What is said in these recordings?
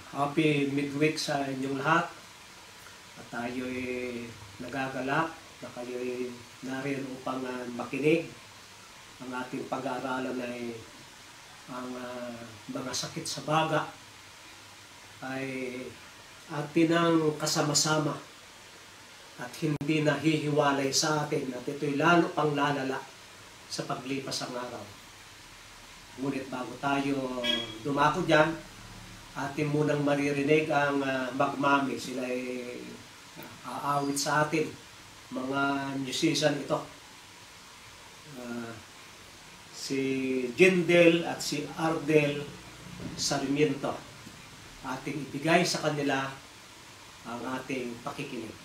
Happy midweek sa inyong lahat. At tayo'y nagagalak na kayo'y nariyan upang makinig. Ang ating pag-aaralan ay ang mga sakit sa baga ay atin ang kasama-sama at hindi nahihiwalay sa atin at ito'y lalo pang lalala sa paglipas ang araw. Ngunit bago tayo dumako dyan, atin munang maririnig ang magmami. Sila ay aawit sa atin. Mga musician ito. Si Jindel at si Ardel Sarmiento. Ating ibigay sa kanila ang ating pakikinig.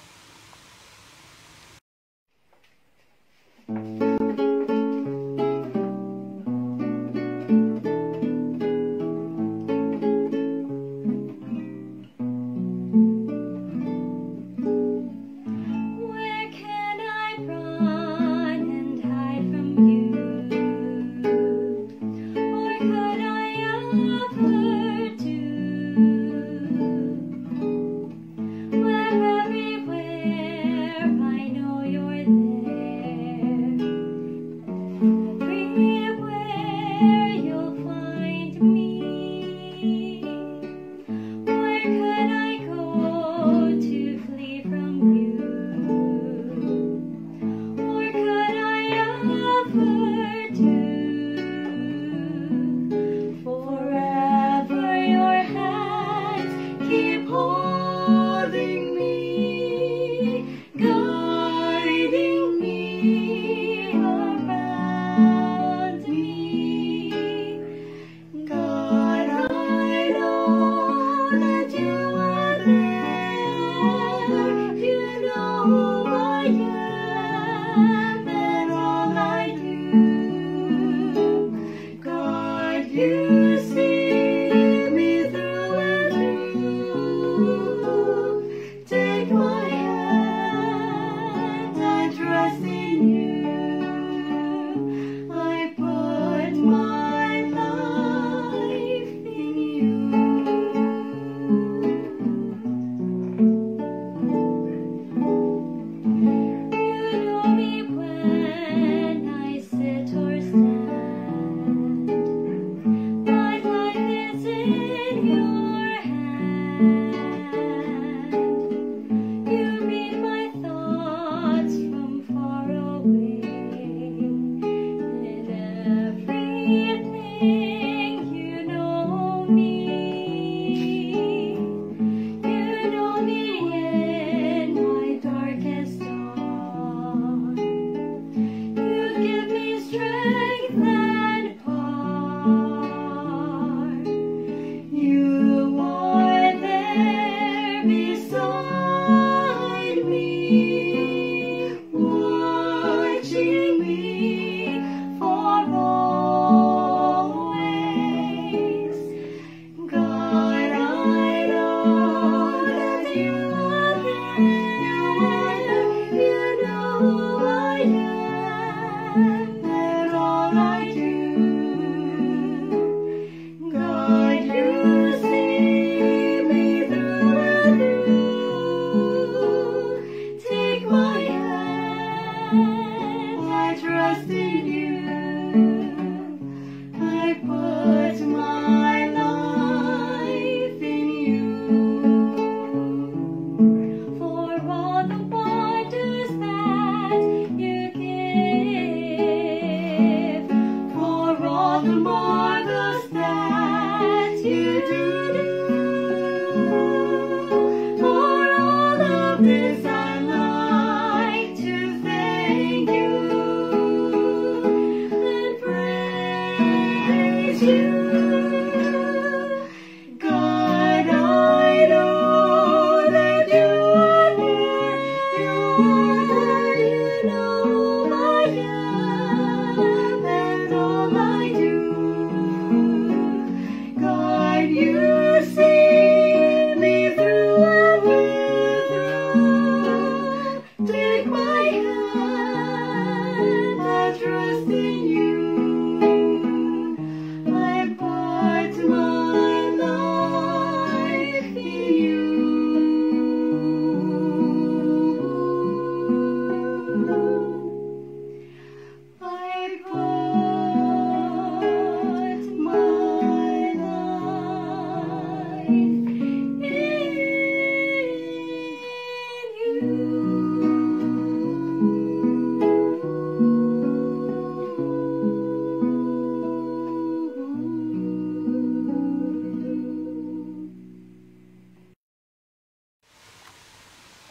Trust in you, I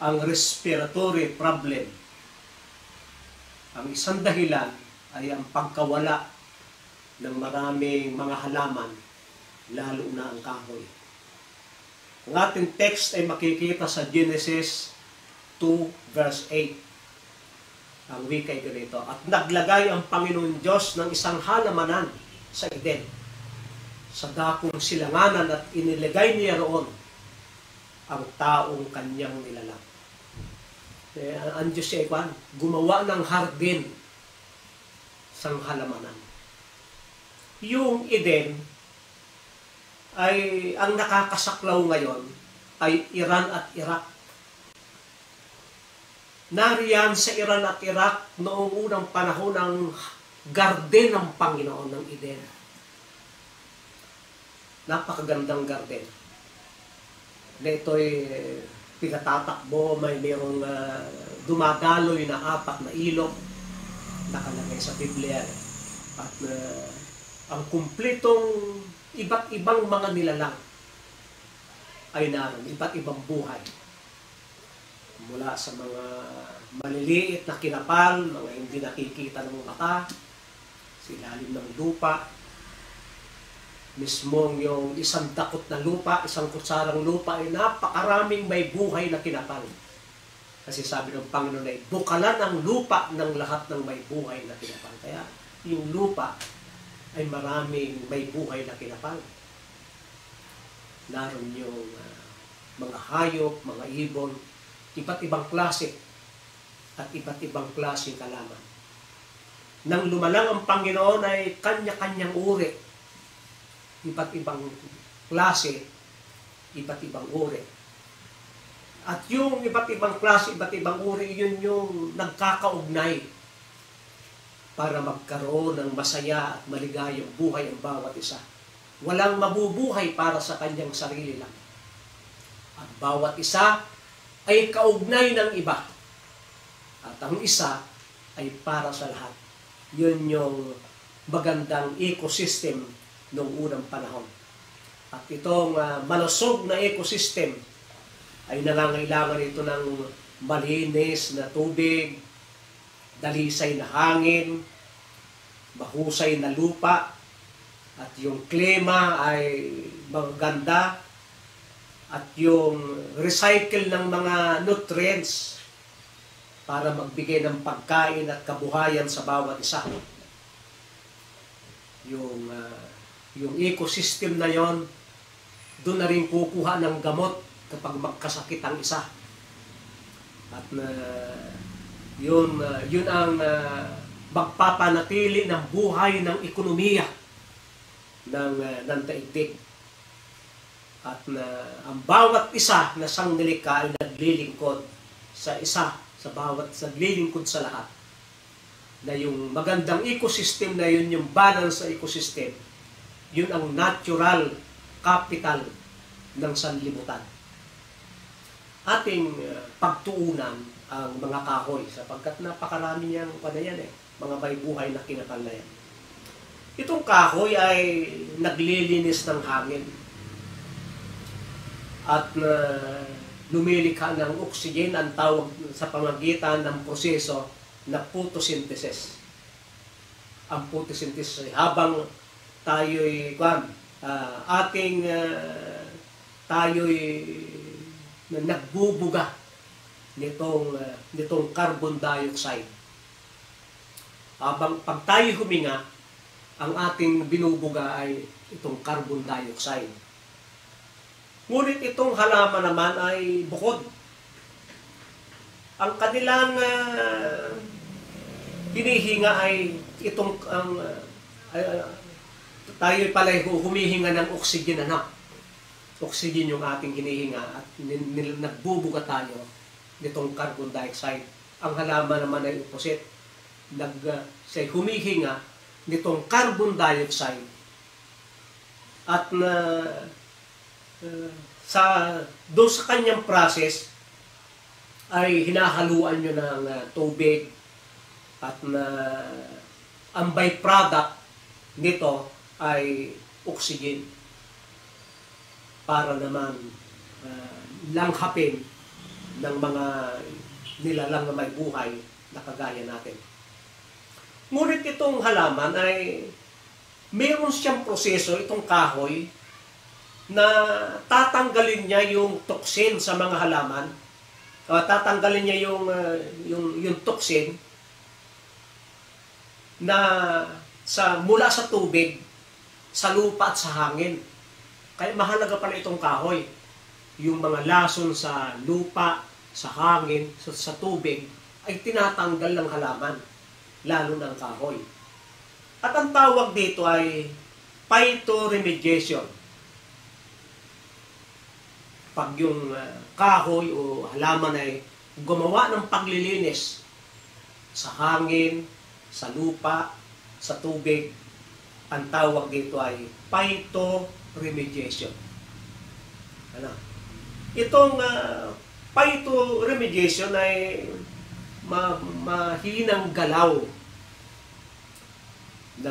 ang respiratory problem. Ang isang dahilan ay ang pagkawala ng maraming mga halaman, lalo na ang kahoy. Ang ating text ay makikita sa Genesis 2 verse 8. Ang wika ay ganito, at naglagay ang Panginoon Diyos ng isang halamanan sa Eden, sa dakong silanganan, at inilagay niya roon ang taong kanyang nilalang. Ang Diyos ay gumawa ng hardin sa halamanan. Yung Eden ay ang nakakasaklaw ngayon ay Iran at Iraq. Nariyan sa Iran at Iraq noong unang panahon ng garden ng Panginoon ng Eden. Napakagandang garden. Na ito'y pinatatakbo, mayroong dumadaloy na 4 na ilog nakalagay sa Biblia. At ang kumplitong iba't ibang mga nilalang ay naroon, iba't ibang buhay. Mula sa mga maliliit na kinapal, mga hindi nakikita ng mata, sa ilalim ng lupa, mismong yung isang dakot na lupa, isang kutsarang lupa, ay napakaraming may buhay na kinapal. Kasi sabi ng Panginoon ay bukalan ang lupa ng lahat ng may buhay na kinapal. Kaya yung lupa ay maraming may buhay na kinapal. Naroon yung mga hayop, mga ibon, iba't ibang klase at iba't ibang klaseng kalaman. Nang lumalang ang Panginoon ay kanya-kanyang uri, iba't ibang klase, iba't ibang uri. At yung iba't ibang klase, iba't ibang uri, yun yung nagkakaugnay para magkaroon ng masaya at maligayang buhay ang bawat isa. Walang mabubuhay para sa kanyang sarili lang. At bawat isa ay kaugnay ng iba. At ang isa ay para sa lahat. Yun yung magandang ecosystem noong unang panahon. At itong malusog na ecosystem ay nangangailangan ito ng malinis na tubig, dalisay na hangin, mahusay na lupa, at yung klima ay maganda, at yung recycle ng mga nutrients para magbigay ng pagkain at kabuhayan sa bawat isa. Yung ecosystem na yon, doon na rin kukuha ng gamot kapag magkasakit ang isa. At yun ang magpapanatili ng buhay ng ekonomiya ng daigdig. At ang bawat isa na sangnilikha ay naglilingkod sa isa, sa naglilingkod sa lahat. Na yung magandang ecosystem na yun, yung balance sa ecosystem, yun ang natural capital ng sanlibutan. Ating pagtuunan ang mga kahoy sapagkat napakarami niyang mga may buhay na kinakal na yan. Itong kahoy ay naglilinis ng hangin at lumilikha ng oxygen, ang tawag sa pamagitan ng proseso na photosynthesis. Ang photosynthesis ay habang tayo'y nagbubuga nitong carbon dioxide. Habang pag tayo huminga, ang ating binubuga ay itong carbon dioxide. Ngunit itong halaman naman ay bukod. Ang kanilang hinihinga ay itong tayo pala humihinga ng oxygen, oxygen yung ating hinihinga, at nagbubuga tayo nitong carbon dioxide. Ang halaman naman ay opposite. Siya humihinga nitong carbon dioxide at doon sa kanyang process ay hinahaluan nyo ng tubig at ang byproduct nito ay oxygen para naman langhapin ng mga nilalang na may buhay na kagaya natin. Ngunit itong halaman ay mayroon siyang proseso, itong kahoy, na tatanggalin niya yung toxin sa mga halaman. Tatanggalin niya yung toxin na mula sa tubig, sa lupa at sa hangin. Kaya mahalaga pala itong kahoy. Yung mga lason sa lupa, sa hangin, sa tubig, ay tinatanggal ng halaman, lalo ng kahoy. At ang tawag dito ay phytoremediation. Pag yung kahoy o halaman ay gumawa ng paglilinis sa hangin, sa lupa, sa tubig, ang tawag dito ay phytoremediation. Ano? Itong phytoremediation ay mahinang galaw na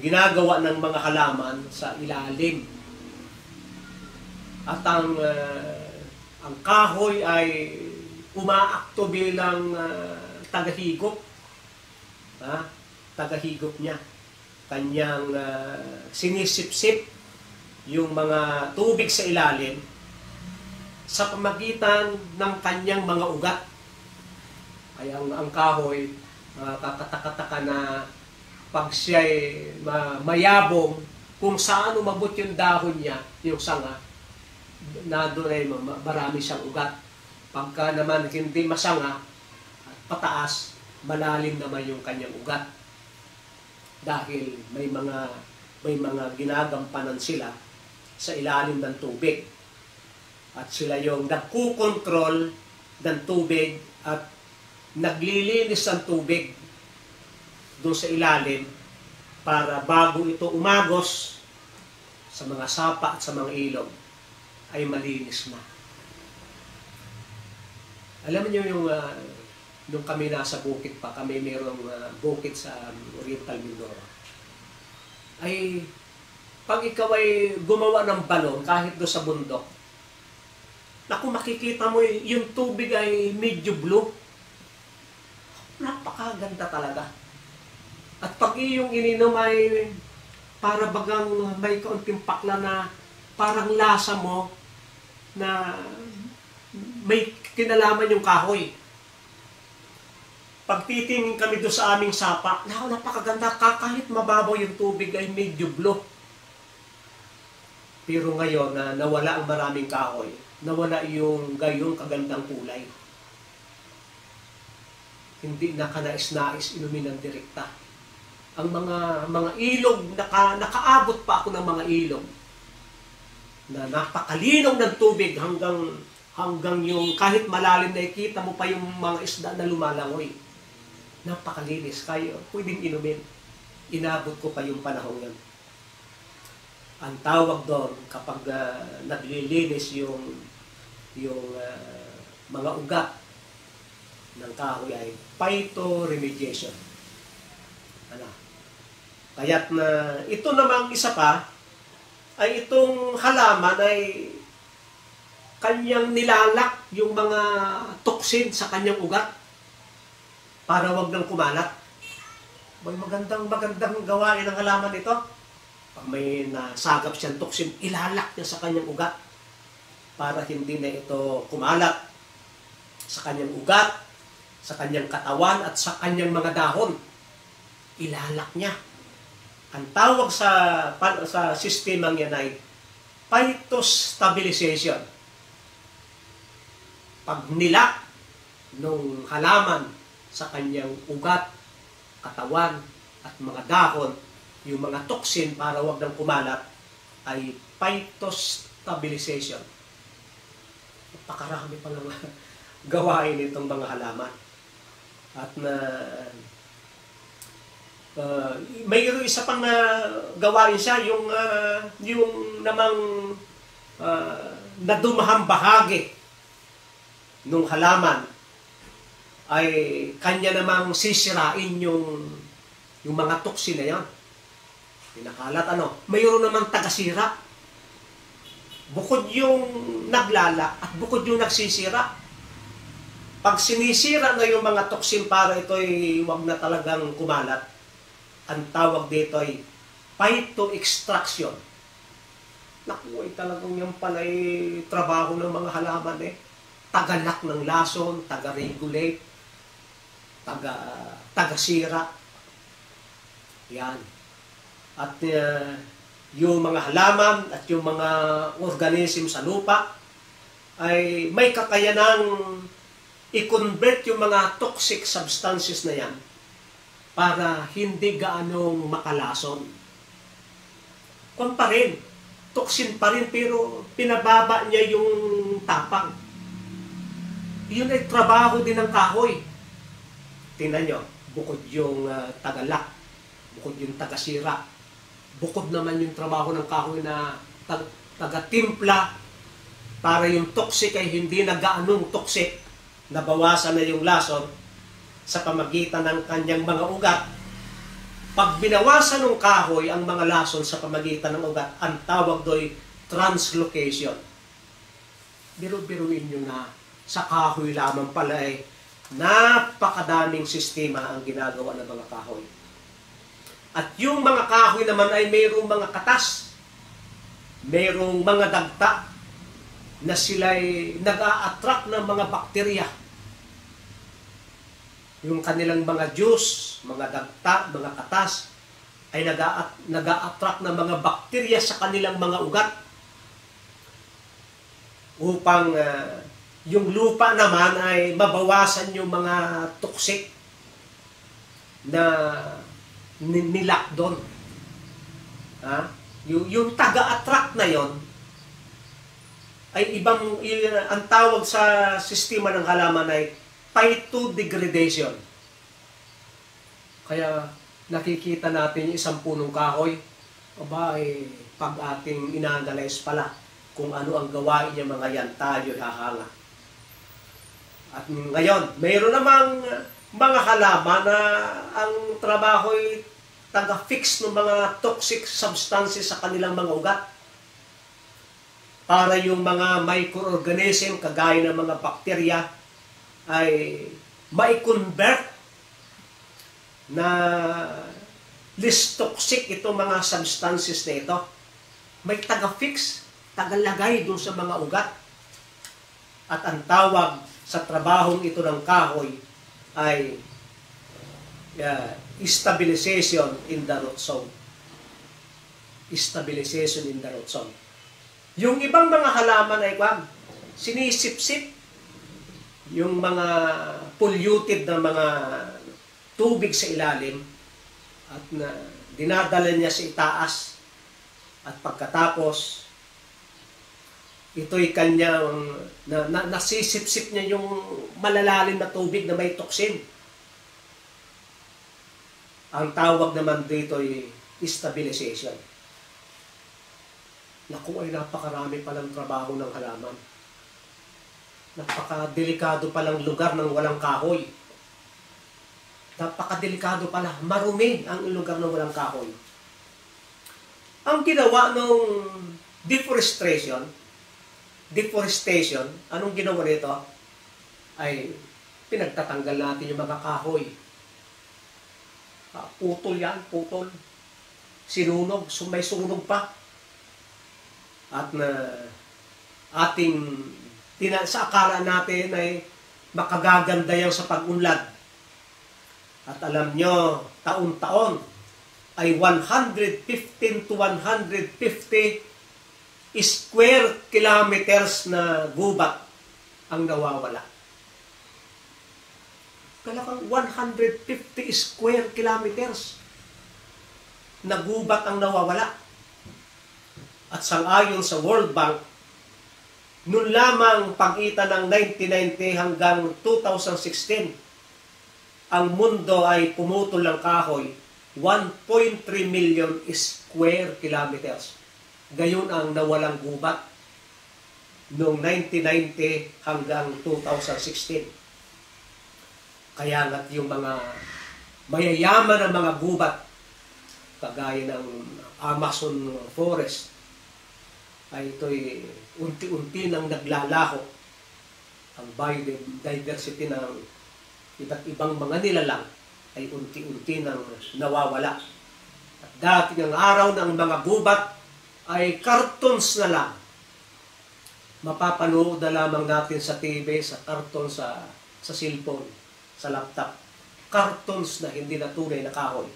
ginagawa ng mga halaman sa ilalim. At ang kahoy ay umaakto bilang tagahigop. Tagahigop niya. Kanyang sinisip-sip yung mga tubig sa ilalim sa pamagitan ng kanyang mga ugat. Kaya ang kahoy, kakataka-taka na pag siya'y mayabong, kung saan umabot yung dahon niya, yung sanga, na doon ay marami siyang ugat. Pagka naman hindi masanga at pataas, malalim naman yung kanyang ugat. Dahil may mga ginagampanan sila sa ilalim ng tubig. At sila yung nagkukontrol ng tubig at naglilinis ng tubig doon sa ilalim para bago ito umagos sa mga sapa at sa mga ilog ay malinis na. Alam niyo yung nung kami nasa bukid pa, kami mayroong bukid sa Oriental Mindoro. Ay pag ikaw ay gumawa ng balon kahit doon sa bundok, naku, makikita mo yung tubig ay medyo blue. Napakaganda talaga. At pag iyong ininom ay para bagang may kaunting pakla na parang lasa mo na may kinalaman yung kahoy. Pag titingin kami doon sa aming sapa, napakaganda, kahit mababaw yung tubig ay medyo blue. Pero ngayon na nawala ang maraming kahoy, nawala yung gayong kagandang kulay. Hindi na kanais-nais inumin ng direkta. Ang mga ilog, nakaabot pa ako ng mga ilog na napakalinaw ng tubig hanggang yung kahit malalim na ikita mo pa yung mga isda na lumalangoy. Napakalinis, kaya pwedeng inumin. Inabot ko pa yung panahon yan. Ang tawag doon kapag naglilinis yung mga ugat ng kahoy ay phytoremediation. Kaya't na ito namang isa pa ay itong halaman ay kanyang nilalak yung mga toxin sa kanyang ugat para wag nang kumalat. May magandang gawain ng halaman ito. Pag may nasagap siyang toxin, ilalak niya sa kanyang ugat para hindi na ito kumalat sa kanyang ugat, sa kanyang katawan at sa kanyang mga dahon. Ilalak niya. Ang tawag sa sistemang yan ay phytostabilization. Pag nilak ng halaman sa kanyang ugat, katawan at mga dahon, yung mga toxin para wag nang kumalat ay phytostabilization. Napakarami pa lang gawain itong mga halaman. At mayroon isa pang gawain siya, yung namang nadumahang bahagi ng halaman ay kanya namang sisirain yung mga toxin na yan. Pinakalat mayroon namang tagasira. Bukod yung naglala at bukod yung nagsisira, Pag sinisira na yung mga toxin para ito'y wag na talagang kumalat, ang tawag dito ay phytoextraction. Naku, ay talagang yan pala ay trabaho ng mga halaman eh. Tagalak ng lason, taga-regulate, taga-sira. Yan. At yung mga halaman at yung mga organism sa lupa ay may kakayanang i-convert yung mga toxic substances na yan para hindi gaanong makalason. Kung pa rin, toxin pa rin pero pinababa niya yung tapang. Yun ay trabaho din ng kahoy. Tingnan nyo, bukod yung tagalak, bukod yung tagasira, bukod naman yung trabaho ng kahoy na taga-timpla para yung toxic ay hindi na gaanong toxic, nabawasan na yung lason sa pamagitan ng kanyang mga ugat. Pag binawasan ng kahoy ang mga lason sa pamagitan ng ugat, ang tawag do'y translocation. Biro-biruin nyo na sa kahoy lamang pala ay napakadaming sistema ang ginagawa ng mga kahoy. At yung mga kahoy naman ay mayroong mga katas, mayroong mga dagta na sila'y nag-a-attract ng mga bakterya. Yung kanilang mga juice, mga dagta, mga katas, ay nag-a-attract ng mga bakterya sa kanilang mga ugat. Upang yung lupa naman ay mabawasan yung mga toxic na nilak doon. Yung taga-attract na yon ay ang tawag sa sistema ng halaman ay phytodegradation. Kaya nakikita natin yung isang punong kahoy, aba ay pag ating ina-analyze pala kung ano ang gawain niya mga yan, tayo hahanga. At ngayon, mayroon namang mga halaman na ang trabaho ay taga-fix ng mga toxic substances sa kanilang mga ugat. Para yung mga microorganism, kagaya ng mga bakterya, ay mai-convert na less toxic itong mga substances na ito. May taga-fix, tagalagay doon sa mga ugat. At ang tawag sa trabahong ito ng kahoy ay stabilization in the root zone. Stabilization in the root zone. Yung ibang mga halaman ay sinisip-sip yung mga polluted na mga tubig sa ilalim at dinadala niya sa itaas at pagkatapos ito'y kanyang nasisip-sip niya yung malalalim na tubig na may toxin. Ang tawag naman dito ay stabilization. Naku, ay napakarami palang trabaho ng halaman. Napakadelikado palang lugar ng walang kahoy. Napakadelikado pala, marumi ang lugar ng walang kahoy. Ang ginawa ng deforestation, anong ginawa nito? Ay pinagtatanggal natin yung mga kahoy. Putol yan, putol. Sinunog, may sunog pa. At sa akala natin ay makagaganda yan sa pag-unlad. At alam nyo, taon-taon ay 115 to 150 square kilometers na gubat ang nawawala. Talagang 150 square kilometers na gubat ang nawawala. At sang-ayon sa World Bank, noon lamang pagitan ng 1990 hanggang 2016, ang mundo ay pumutol ng kahoy 1.3 million square kilometers. Gayon ang nawalang gubat noong 1990 hanggang 2016. Kaya nga't yung mga mayayaman na mga gubat, kagaya ng Amazon forest, ay ito'y unti-unti nang naglalaho ang biodiversity ng iba't ibang mga nilalang ay unti-unti nang nawawala. At dati ng araw ng mga gubat ay cartoons na lang. Mapapanood na lamang natin sa TV, sa cartoon, sa cellphone, sa laptop. Cartoons na hindi na tunay na kahoy.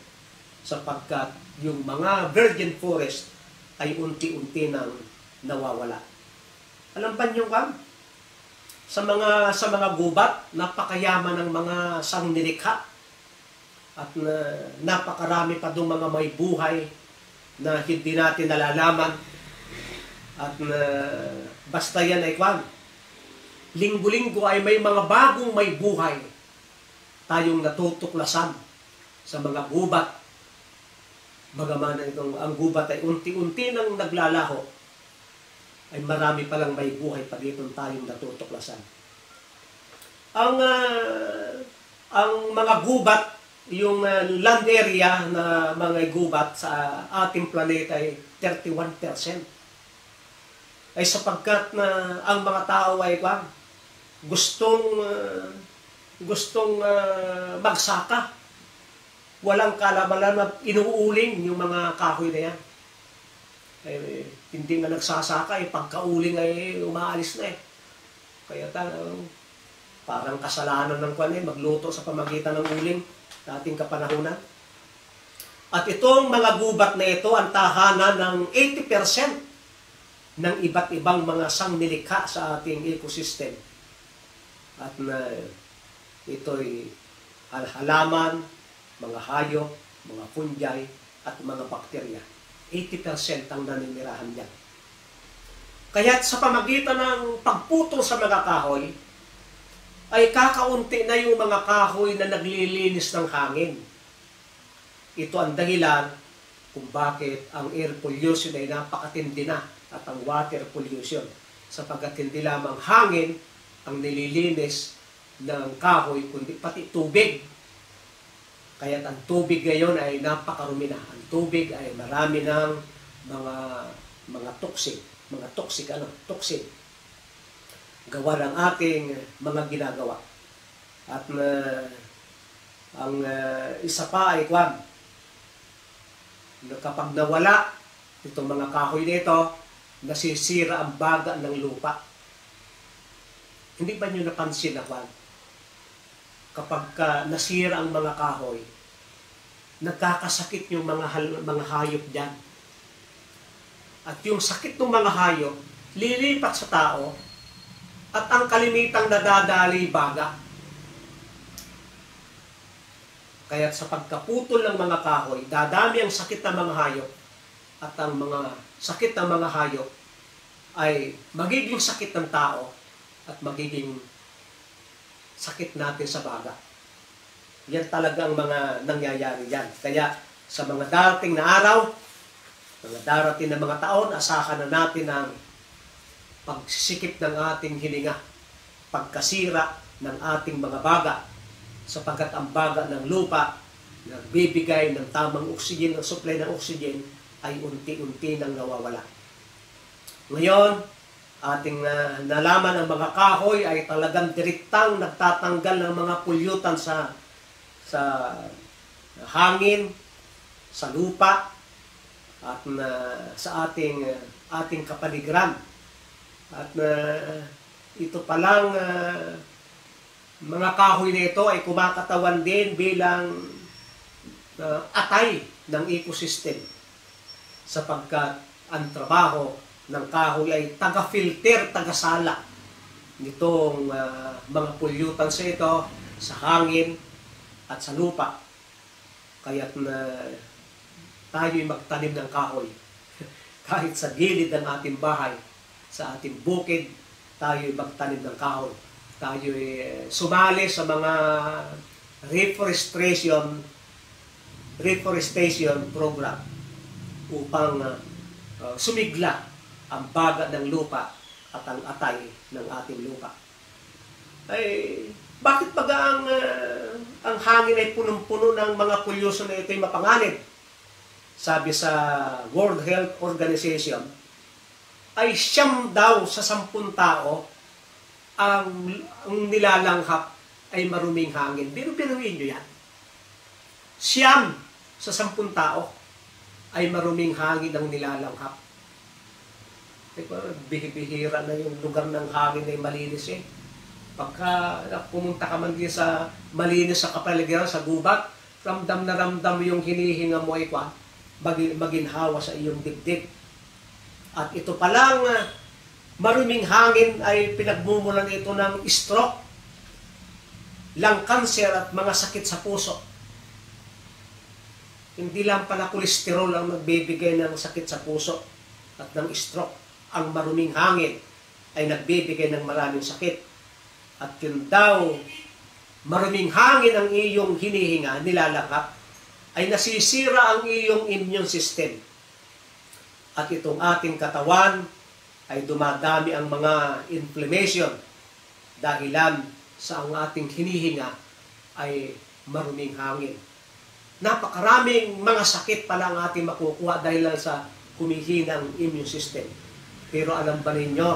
Sapagkat yung mga virgin forest ay unti-unti nang nawawala. Alam ba niyo kam? Sa mga gubat, napakayaman ng mga sangnilikha. At napakarami pa doon mga may buhay na hindi natin nalalaman. At basta yan ay kwan. Linggo-linggo ay may mga bagong may buhay tayong natutuklasan sa mga gubat. Bagaman ang gubat ay unti-unti nang naglalaho, ay marami palang may buhay pa dito tayong natutuklasan. Ang mga gubat, yung land area na mga gubat sa ating planeta ay 31%. Ay sapagkat na ang mga tao ay gustong magsaka. Walang kalaman-laman, inuuling yung mga kahoy na yan. Ay, hindi nga nagsasaka, pagkauling ay umaalis na . Kaya parang kasalanan ng magluto sa pamagitan ng uling dating kapanahunan. At itong mga gubat na ito, ang tahanan ng 80% ng iba't ibang mga sangnilikha sa ating ecosystem. At ito'y halaman, mga hayop, mga fungi, at mga bakterya. 80% ang naninirahan diyan. Kaya't sa pamagitan ng pagputol sa mga kahoy, ay kakaunti na yung mga kahoy na naglilinis ng hangin. Ito ang dahilan kung bakit ang air pollution ay napakatindi na at ang water pollution. Sapagkat hindi lamang hangin ang nililinis ng kahoy, kundi pati tubig. Kaya ang tubig ngayon ay napakarumi na. Ang tubig ay marami ng mga toxic, toxic. Gawa ng ating mga ginagawa. At ang isa pa ay kapag nawala itong mga kahoy nito, nasisira ang baga ng lupa. Hindi ba nyo napansin na kapag nasira ang mga kahoy, nagkakasakit yung mga hayop dyan. At yung sakit ng mga hayop, lilipat sa tao, at ang kalimitang nadadali baga. Kaya sa pagkaputol ng mga kahoy, dadami ang sakit ng mga hayop, at ang mga sakit ng mga hayop ay magiging sakit ng tao at magiging sakit natin sa baga. Yan talaga ang mga nangyayari yan. Kaya sa mga darating na araw, mga darating na mga taon, asahan na natin ang pagsisikip ng ating hininga, pagkasira ng ating mga baga, sapagkat ang baga ng lupa nagbibigay ng tamang oxygen, ng supply ng oxygen, ay unti-unti nang nawawala. Ngayon, ating nalaman ang mga kahoy ay talagang direktang nagtatanggal ng mga pollutan sa hangin, sa lupa, at sa ating kapaligiran. At ito palang mga kahoy nito ay kumakatawan din bilang atay ng ecosystem, sapagkat ang trabaho ng kahoy ay taga-filter, taga-sala nitong mga pollutants ito sa hangin at sa lupa. Kaya't tayo'y magtanim ng kahoy. Kahit sa gilid ng ating bahay, sa ating bukid, tayo'y magtanim ng kahoy. Tayo'y sumali sa mga reforestation program upang sumigla ang baga ng lupa at ang atay ng ating lupa. Ay, bakit baga ang hangin ay punong-puno ng mga pollution na ito'y mapanganib? Sabi sa World Health Organization, ay 9 daw sa 10 tao ang nilalanghap ay maruming hangin. Biruin nyo yan. 9 sa 10 tao ay maruming hangin ang nilalanghap. Bihira na yung lugar ng hangin ay malinis eh. Pagka pumunta ka man din sa malinis sa kapaligiran, sa gubat, ramdam na ramdam yung hinihinga mo ay maginhawa sa iyong dibdib. At ito palang maruming hangin ay pinagmumulan ito ng stroke, lung cancer at mga sakit sa puso. Hindi lang pala kolesterol ang nagbibigay ng sakit sa puso at ng stroke. Ang maruming hangin ay nagbibigay ng maraming sakit. At yun daw, maruming hangin ang iyong hinihinga, nilalanghap, ay nasisira ang iyong immune system. At itong ating katawan ay dumadami ang mga inflammation dahilan sa ang ating hinihinga ay maruming hangin. Napakaraming mga sakit pala ang ating makukuha dahil lang sa humihinang immune system. Pero alam ba ninyo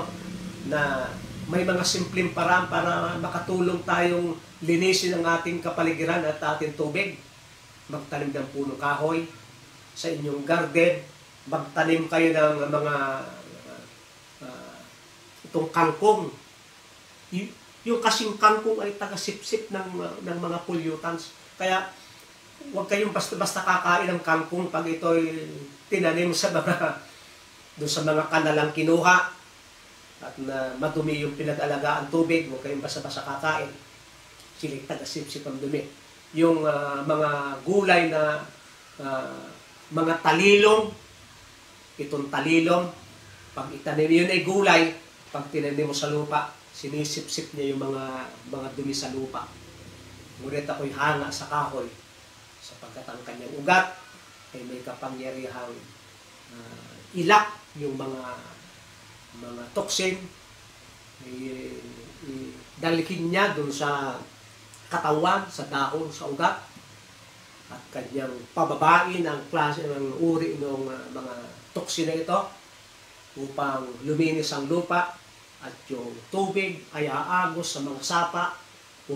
na may mga simpleng paraan para makatulong tayong linisin ang ating kapaligiran at ating tubig? Magtanim ng punong kahoy sa inyong garden, magtanim kayo ng mga itong kangkong. Yung kasing kangkong ay taga-sip-sip ng mga pollutants. Kaya huwag kayong basta-basta kakain ng kangkong pag ito'y tinanim sa doon sa mga kanalang kinuha at na madumi yung pinag-alagaan tubig. Huwag kayong basta-basta kakain. Sila taga-sip-sip ang dumi. Yung mga gulay na mga talilong, itong talilong, pag itanim yun ay gulay, pag tinanim mo sa lupa, sinisip-sip niya yung mga dumi sa lupa. Ngunit ako'y hanga sa kahoy sapagkat ang kanyang ugat ay may kapangyarihang ilak yung mga toxin, dalikin niya dun sa katawan, sa dahon, sa ugat, at kanyang pababain ang klase ng uri ng mga toxin na ito upang luminis ang lupa at yung tubig ay aagos sa mga sapa